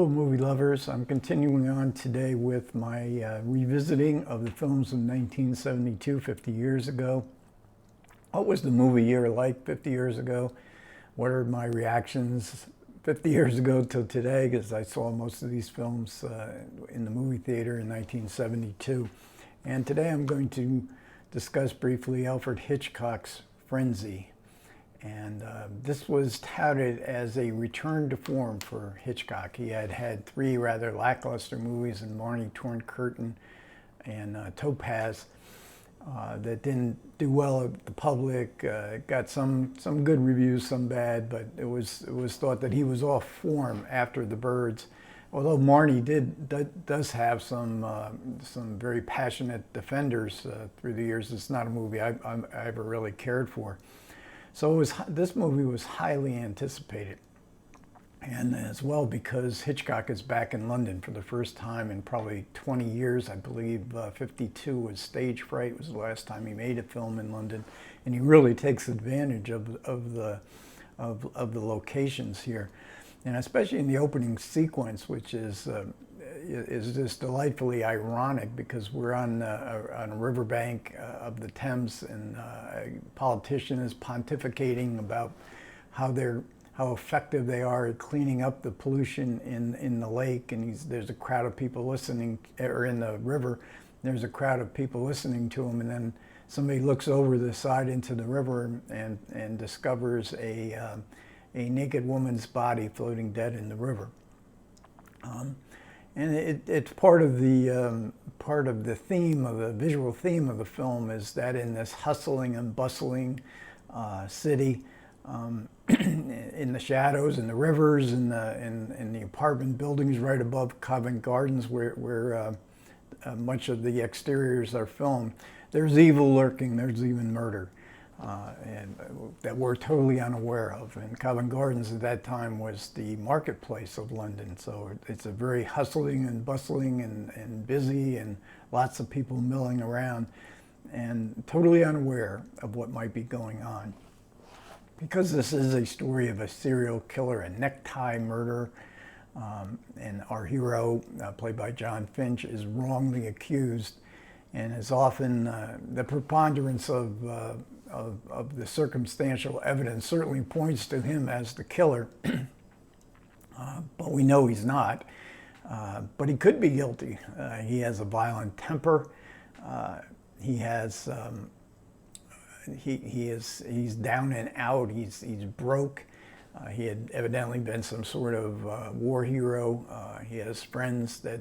Hello movie lovers, I'm continuing on today with my revisiting of the films of 1972, 50 years ago. What was the movie year like 50 years ago? What are my reactions 50 years ago till today? Because I saw most of these films in the movie theater in 1972. And today I'm going to discuss briefly Alfred Hitchcock's Frenzy. And this was touted as a return to form for Hitchcock. He had had three rather lackluster movies in Marnie, Torn Curtain, and Topaz that didn't do well at the public. Got some good reviews, some bad, but it was thought that he was off form after The Birds. Although Marnie does have some very passionate defenders through the years, it's not a movie I ever really cared for. So this movie was highly anticipated, and as well because Hitchcock is back in London for the first time in probably 20 years. I believe 52 was Stage Fright, was the last time he made a film in London, and he really takes advantage of the locations here, and especially in the opening sequence, which is just delightfully ironic because we're on a riverbank of the Thames, and a politician is pontificating about how effective they are at cleaning up the pollution in the lake, and there's a crowd of people listening, or in the river, there's a crowd of people listening to him, and then somebody looks over the side into the river and discovers a naked woman's body floating dead in the river. And it's part of the theme of the visual theme of the film is that in this hustling and bustling city, in the shadows and the rivers and the apartment buildings right above Covent Gardens, where much of the exteriors are filmed, there's evil lurking. There's even murder. And that we're totally unaware of. And Covent Gardens at that time was the marketplace of London, so it's a very hustling and bustling and busy, and lots of people milling around, and totally unaware of what might be going on. Because this is a story of a serial killer, a necktie murder, and our hero, played by John Finch, is wrongly accused, and is often the preponderance of the circumstantial evidence certainly points to him as the killer, but we know he's not. But he could be guilty. He has a violent temper. He's down and out. He's broke. He had evidently been some sort of war hero. He has friends that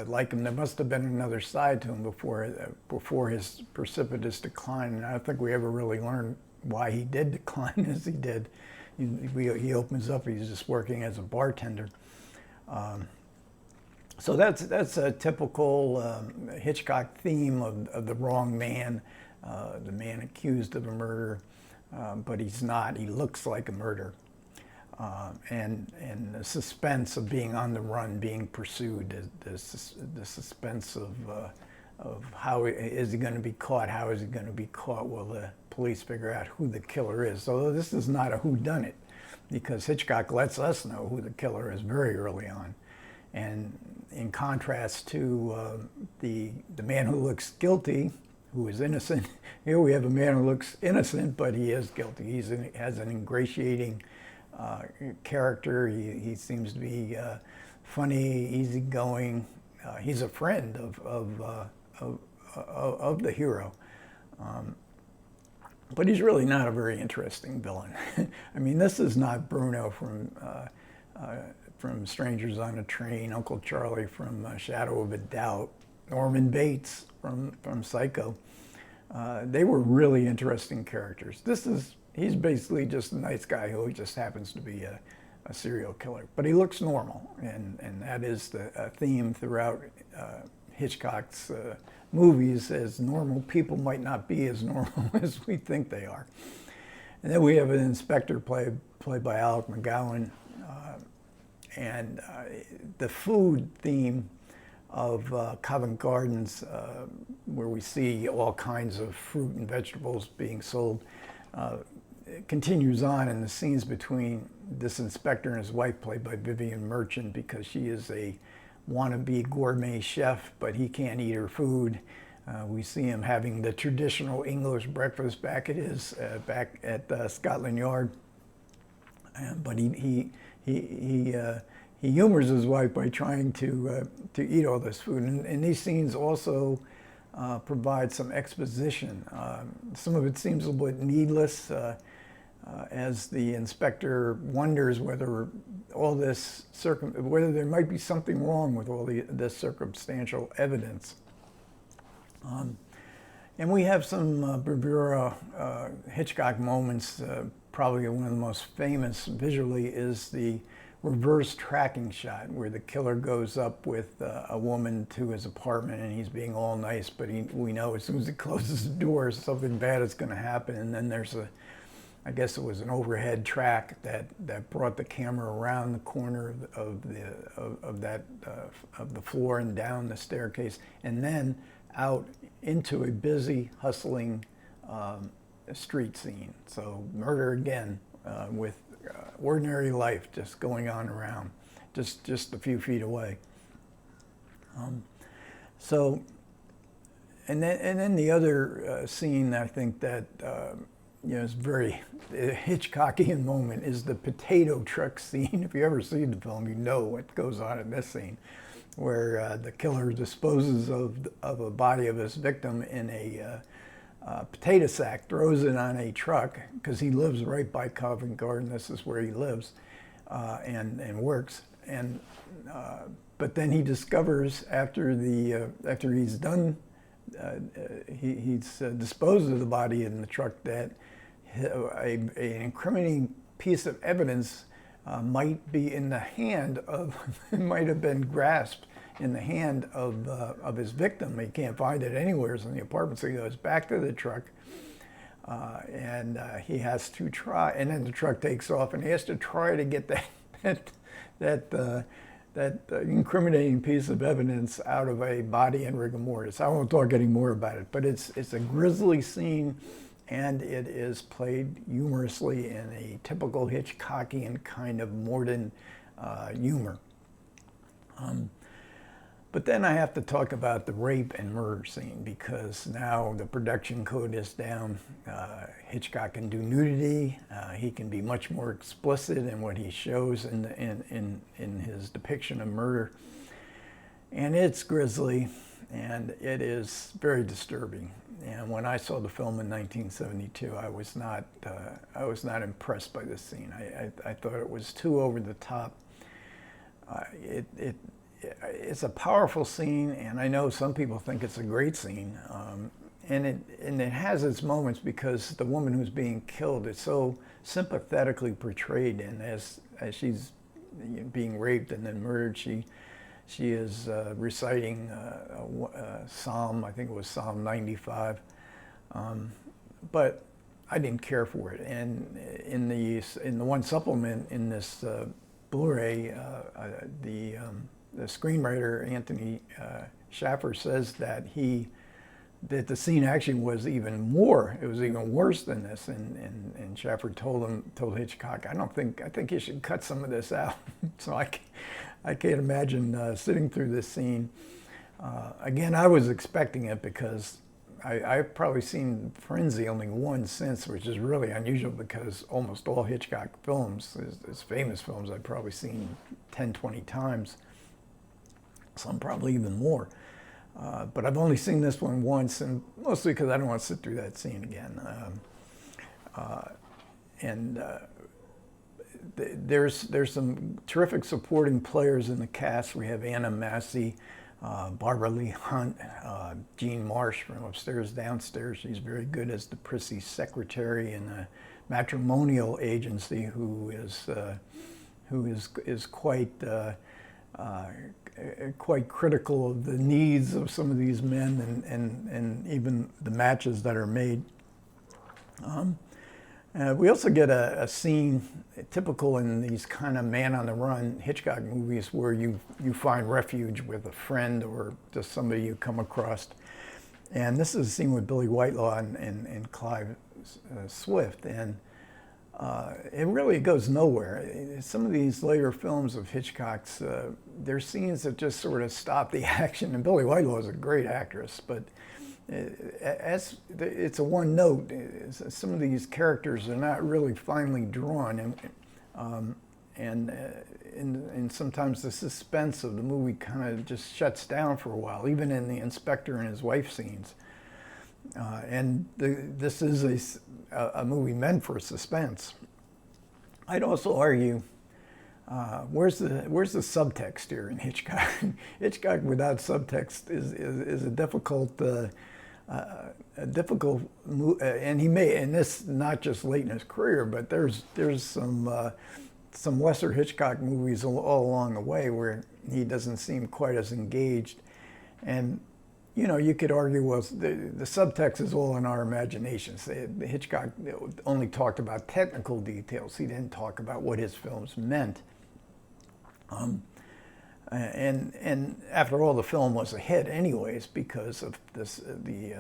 like him. There must have been another side to him before his precipitous decline. And I don't think we ever really learned why he did decline as he did. He opens up. He's just working as a bartender. So that's a typical Hitchcock theme of the wrong man, the man accused of a murder. But he's not. He looks like a murder, and the suspense of being on the run, being pursued, the suspense of how is he going to be caught? How is he going to be caught? Will the police figure out who the killer is? So this is not a whodunit, because Hitchcock lets us know who the killer is very early on, and in contrast to the man who looks guilty, who is innocent. Here we have a man who looks innocent, but he is guilty. He has an ingratiating character. He seems to be funny, easygoing. He's a friend of the hero, but he's really not a very interesting villain. I mean, this is not Bruno from Strangers on a Train, Uncle Charlie from Shadow of a Doubt, Norman Bates from Psycho. They were really interesting characters. He's basically just a nice guy who just happens to be a serial killer, but he looks normal, and that is the theme throughout Hitchcock's movies, as normal people might not be as normal as we think they are. And then we have an inspector played by Alec McGowan, and the food theme of Covent Gardens, where we see all kinds of fruit and vegetables being sold, continues on in the scenes between this inspector and his wife, played by Vivian Merchant, because she is a wannabe gourmet chef, but he can't eat her food. We see him having the traditional English breakfast back at his Scotland Yard, but he humors his wife by trying to eat all this food. And these scenes also provide some exposition. Some of it seems a little bit needless, as the inspector wonders whether whether there might be something wrong with all this circumstantial evidence. And we have some bravura Hitchcock moments. Probably one of the most famous visually is the reverse tracking shot, where the killer goes up with a woman to his apartment, and he's being all nice, but we know as soon as he closes the door, something bad is going to happen. And then there's I guess it was an overhead track that brought the camera around the corner of the floor and down the staircase, and then out into a busy, hustling street scene. So murder again, with ordinary life just going on around, just a few feet away. And then the other scene I think that is very Hitchcockian moment is the potato truck scene. If you ever see the film, you know what goes on in this scene, where the killer disposes of a body of his victim in a potato sack, throws it on a truck, because he lives right by Covent Garden. This is where he lives and works. And but then he discovers after he's done, he's disposed of the body in the truck, that an incriminating piece of evidence might be in the hand of, might have been grasped in the hand of his victim. He can't find it anywhere in the apartment, so he goes back to the truck, and he has to try, and then the truck takes off, and he has to try to get that incriminating piece of evidence out of a body in rigor mortis. I won't talk any more about it, but it's a grisly scene, and it is played humorously in a typical Hitchcockian kind of mordant humor. But then I have to talk about the rape and murder scene, because now the production code is down. Hitchcock can do nudity. He can be much more explicit in what he shows in his depiction of murder. And it's grisly, and it is very disturbing. And when I saw the film in 1972, I was not impressed by this scene. I thought it was too over the top. It's a powerful scene, and I know some people think it's a great scene, and it has its moments, because the woman who's being killed is so sympathetically portrayed, and as she's being raped and then murdered, she is reciting a psalm. I think it was Psalm 95, but I didn't care for it. And in the one supplement in this Blu-ray, the screenwriter Anthony Schaffer says that the scene actually was even more. It was even worse than this. And Schaffer told Hitchcock, I think you should cut some of this out. So I can't imagine sitting through this scene. Again, I was expecting it, because I've probably seen Frenzy only once since, which is really unusual, because almost all Hitchcock films, his famous films, I've probably seen 10, 20 times. Some probably even more. But I've only seen this one once, and mostly because I don't want to sit through that scene again. There's some terrific supporting players in the cast. We have Anna Massey, Barbara Lee Hunt, Jean Marsh from Upstairs Downstairs. She's very good as the prissy secretary in a matrimonial agency who is quite critical of the needs of some of these men, and even the matches that are made. We also get a scene typical in these kind of man-on-the-run Hitchcock movies, where you find refuge with a friend or just somebody you come across. And this is a scene with Billy Whitelaw and Clive Swift. And it really goes nowhere. Some of these later films of Hitchcock's, there's scenes that just sort of stop the action. And Billie Whitelaw is a great actress, but as it's a one note. Some of these characters are not really finely drawn, and sometimes the suspense of the movie kind of just shuts down for a while, even in the inspector and his wife scenes. This is a movie meant for suspense. I'd also argue, where's the subtext here in Hitchcock? Hitchcock without subtext is a difficult, and he may, and this not just late in his career, but there's some lesser Hitchcock movies all along the way where he doesn't seem quite as engaged. And you know, you could argue, well, the subtext is all in our imaginations. Hitchcock only talked about technical details. He didn't talk about what his films meant. And after all, the film was a hit anyways because of the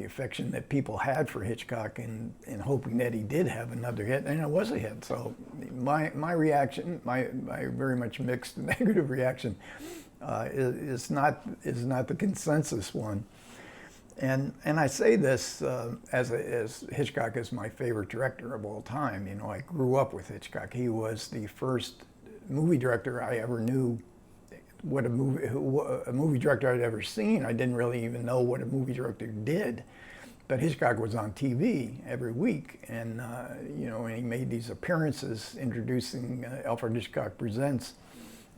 affection that people had for Hitchcock and hoping that he did have another hit, and it was a hit. So my reaction, my very much mixed negative reaction, is not the consensus one. And I say this as Hitchcock is my favorite director of all time. You know, I grew up with Hitchcock. He was the first movie director I ever knew. What a movie director I'd ever seen. I didn't really even know what a movie director did, but Hitchcock was on TV every week, and you know, and he made these appearances introducing Alfred Hitchcock Presents,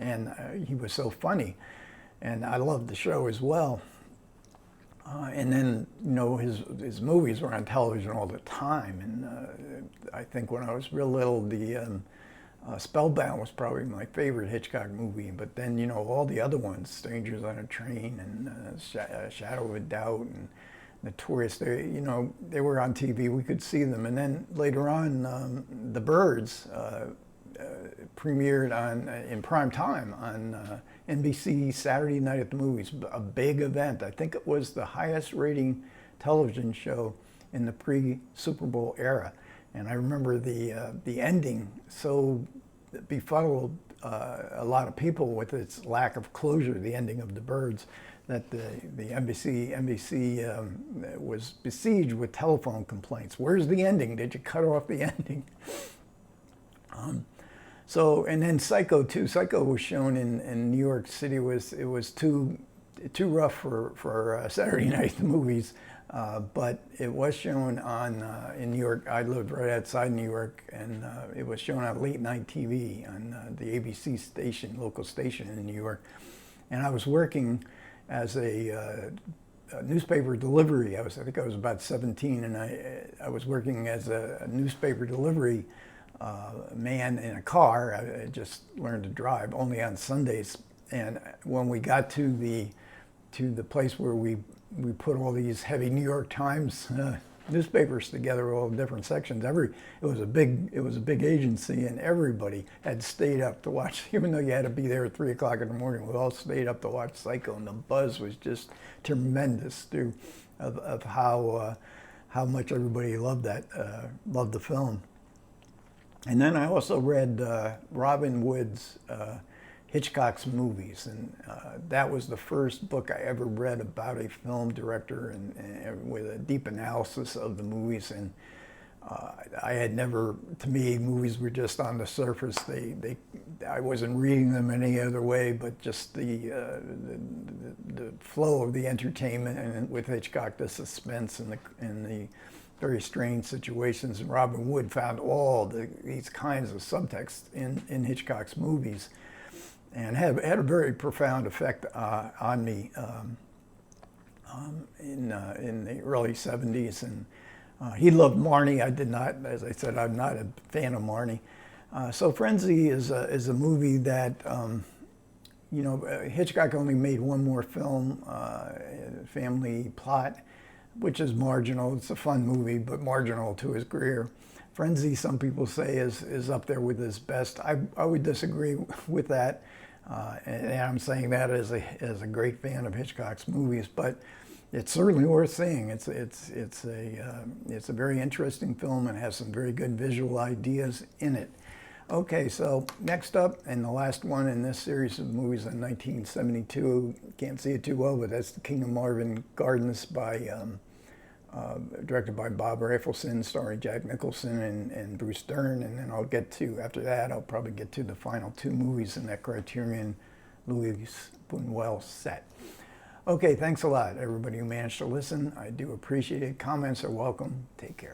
and he was so funny, and I loved the show as well. And then, you know, his movies were on television all the time, and I think when I was real little, the Spellbound was probably my favorite Hitchcock movie, but then, you know, all the other ones, Strangers on a Train and Shadow of a Doubt and Notorious, you know, they were on TV, we could see them. And then later on, The Birds premiered in prime time on NBC Saturday Night at the Movies, a big event. I think it was the highest rating television show in the pre-Super Bowl era. And I remember the ending so befuddled a lot of people with its lack of closure, the ending of The Birds, that the NBC was besieged with telephone complaints. Where's the ending? Did you cut off the ending? And then Psycho too. Psycho was shown in New York City. It was too rough for Saturday Night at the Movies. But it was shown in New York. I lived right outside New York, and it was shown on late night TV on the ABC station, local station in New York. And I was working as a newspaper delivery. I think I was about 17, and I was working as a newspaper delivery man in a car. I just learned to drive only on Sundays. And when we got to the place where we put all these heavy New York Times newspapers together, all different sections. It was a big agency, and everybody had stayed up to watch. Even though you had to be there at 3 o'clock in the morning, we all stayed up to watch Psycho, and the buzz was just tremendous too, of how much everybody loved the film. And then I also read Robin Wood's Hitchcock's movies, and that was the first book I ever read about a film director, and with a deep analysis of the movies. And I had never, to me, movies were just on the surface. I wasn't reading them any other way, but just the flow of the entertainment, and with Hitchcock, the suspense and the very strange situations. And Robin Wood found all these kinds of subtext in Hitchcock's movies, and had a very profound effect on me in the early 70s. And he loved Marnie. I did not. As I said, I'm not a fan of Marnie. So Frenzy is a movie that, you know, Hitchcock only made one more film, Family Plot, which is marginal. It's a fun movie, but marginal to his career. Frenzy, some people say, is up there with his best. I would disagree with that, and I'm saying that as a great fan of Hitchcock's movies. But it's certainly worth seeing. It's a very interesting film and has some very good visual ideas in it. Okay, so next up, and the last one in this series of movies in 1972, can't see it too well, but that's The King of Marvin Gardens directed by Bob Rafelson, starring Jack Nicholson and Bruce Dern. And then I'll get to, after that, I'll probably get to the final two movies in that Criterion Louis Buñuel set. Okay, thanks a lot, everybody who managed to listen. I do appreciate it. Comments are welcome. Take care.